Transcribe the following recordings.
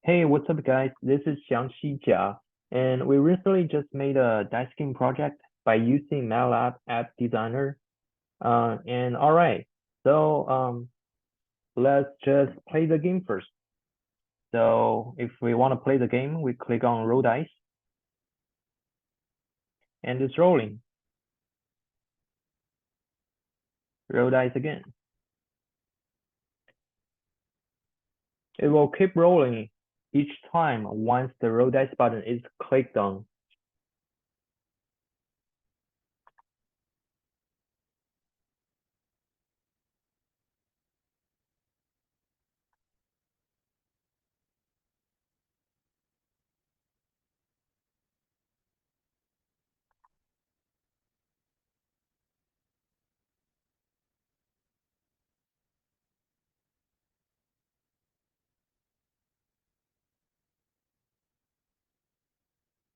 Hey, what's up, guys? This is Xiangxi Jia, and we recently just made a dice game project by using MATLAB App Designer. And all right, so let's just play the game first. So if we want to play the game, we click on Roll Dice, and it's rolling. Roll dice again. It will keep rolling each time once the Roll Dice button is clicked on.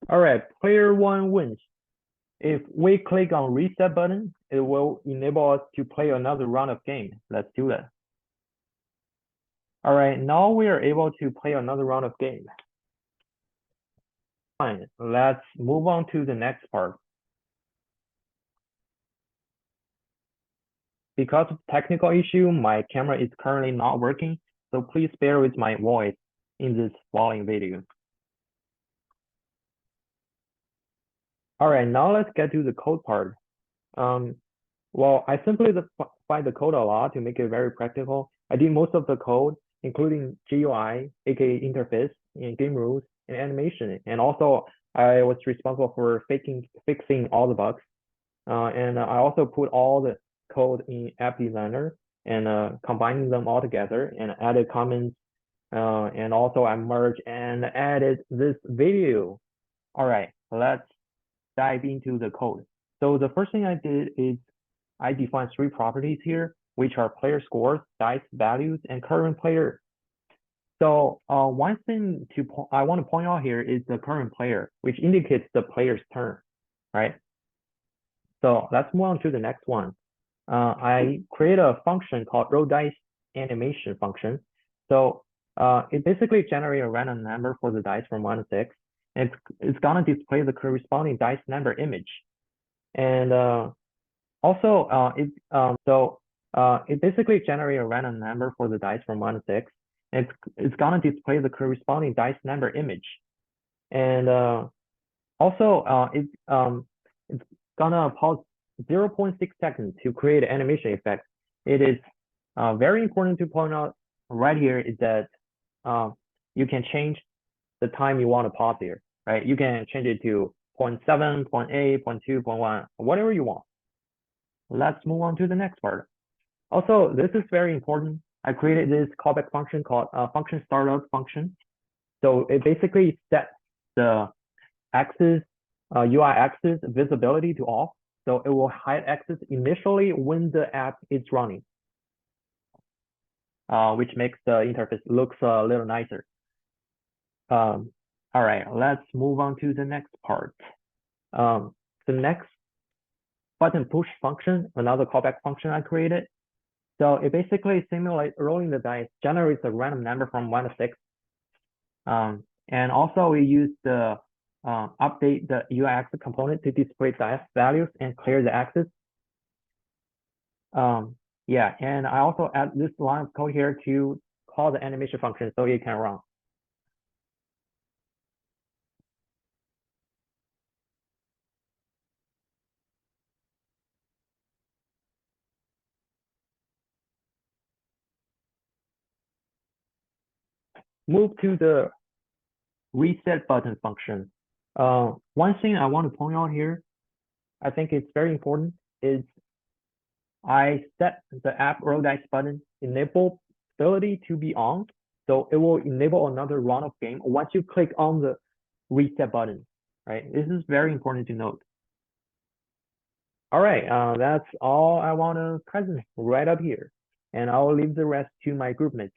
All right, player one wins. If we click on reset button, it will enable us to play another round of game. Let's do that. All right, now we are able to play another round of game. Fine, let's move on to the next part. Because of technical issue, my camera is currently not working, so please bear with my voice in this following video. All right, now let's get to the code part. Well, I simplified the code a lot to make it very practical. I did most of the code, including GUI, aka interface, and game rules, and animation. And also, I was responsible for fixing all the bugs. And I also put all the code in App Designer and combining them all together and added comments. And also I merged and added this video. All right, let's dive into the code. So the first thing I did is I defined three properties here, which are player scores, dice values, and current player. So one thing I want to point out here is the current player, which indicates the player's turn, right? So let's move on to the next one. I create a function called roll dice animation function. So it basically generates a random number for the dice from 1 to 6. And it's gonna display the corresponding dice number image. And also, it basically generates a random number for the dice from 1 to 6. And it's gonna display the corresponding dice number image. And it's gonna pause 0.6 seconds to create an animation effect. It is very important to point out right here is that you can change the time you want to pause here, right? You can change it to 0.7, 0.8, 0.2, 0.1, whatever you want. Let's move on to the next part. Also, this is very important. I created this callback function called function startup function. So it basically sets the axis, UI axis visibility to off. So it will hide axis initially when the app is running, which makes the interface looks a little nicer. All right, let's move on to the next part. The next button push function, another callback function I created. So it basically simulates rolling the dice, generates a random number from 1 to 6. And also we use the update the UI axis component to display dice values and clear the axis. Yeah, and I also add this line of code here to call the animation function so it can run. Move to the reset button function. One thing I want to point out here, I think it's very important, is I set the app roll dice button enableability to be on. So it will enable another round of game once you click on the reset button, right? This is very important to note. All right, that's all I want to present right up here. And I'll leave the rest to my group mates.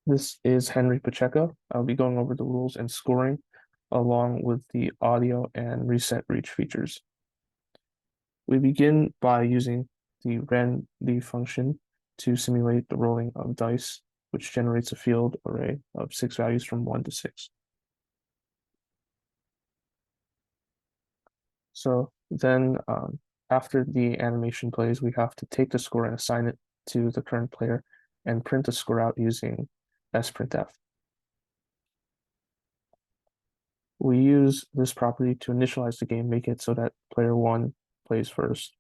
This is Henry Pacheco. I'll be going over the rules and scoring along with the audio and reset reach features. We begin by using the randy function to simulate the rolling of dice, which generates a field array of 6 values from 1 to 6. So then after the animation plays, we have to take the score and assign it to the current player and print the score out using sprintf. We use this property to initialize the game, make it so that player 1 plays first.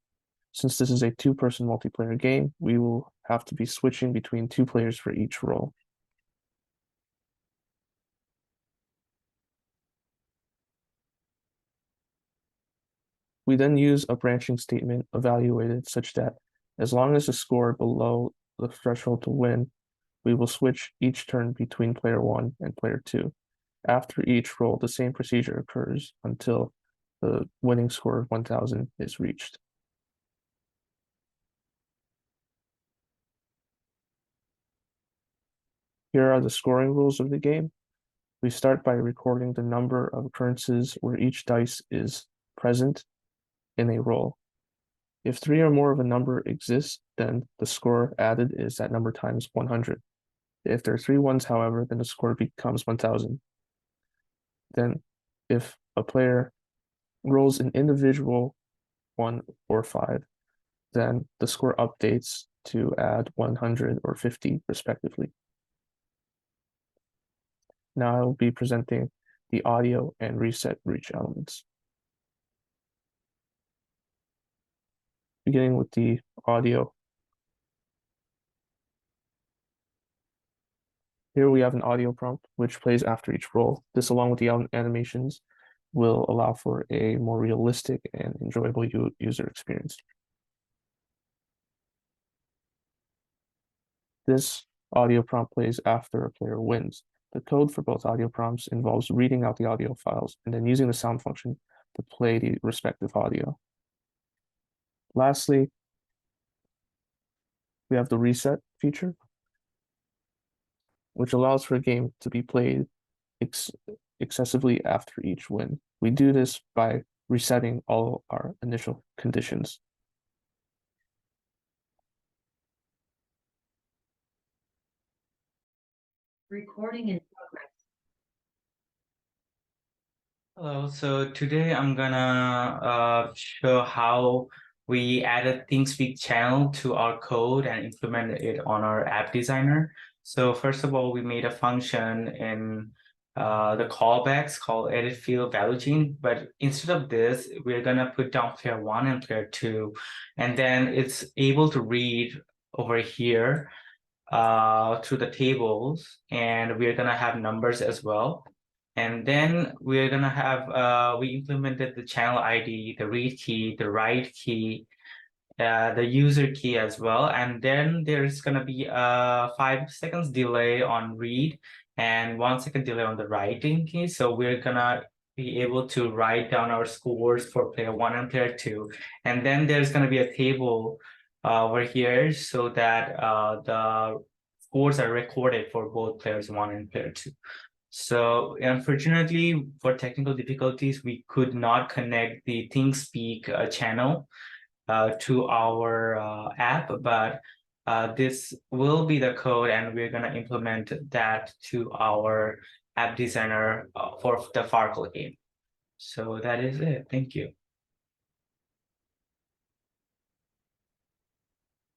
Since this is a 2-person multiplayer game, we will have to be switching between 2 players for each role. We then use a branching statement evaluated such that as long as the score below the threshold to win, we will switch each turn between player 1 and player 2. After each roll, the same procedure occurs until the winning score of 1000 is reached. Here are the scoring rules of the game. We start by recording the number of occurrences where each dice is present in a roll. If 3 or more of a number exists, then the score added is that number times 100. If there are 3 ones, however, then the score becomes 1000. Then if a player rolls an individual 1 or 5, then the score updates to add 100 or 50 respectively. Now I will be presenting the audio and reset reach elements. Beginning with the audio. Here we have an audio prompt which plays after each roll. This, along with the animations, will allow for a more realistic and enjoyable user experience. This audio prompt plays after a player wins. The code for both audio prompts involves reading out the audio files and then using the sound function to play the respective audio. Lastly, we have the reset feature, which allows for a game to be played excessively after each win. We do this by resetting all our initial conditions. Recording in progress. Hello, so today I'm gonna show how we added ThinkSpeak channel to our code and implemented it on our app designer. So first of all, we made a function in the callbacks called edit field value chain, but instead of this, we're gonna put down player 1 and player 2, and then it's able to read over here through the tables, and we're gonna have numbers as well. And then we're gonna have, we implemented the channel ID, the read key, the write key, the user key as well. And then there's gonna be a 5 seconds delay on read and 1 second delay on the writing key. So we're gonna be able to write down our scores for player 1 and player 2. And then there's gonna be a table over here so that the scores are recorded for both players 1 and player 2. So unfortunately, for technical difficulties, we could not connect the ThinkSpeak channel to our app, but this will be the code, and we're going to implement that to our app designer for the Farkle game. So that is it. Thank you.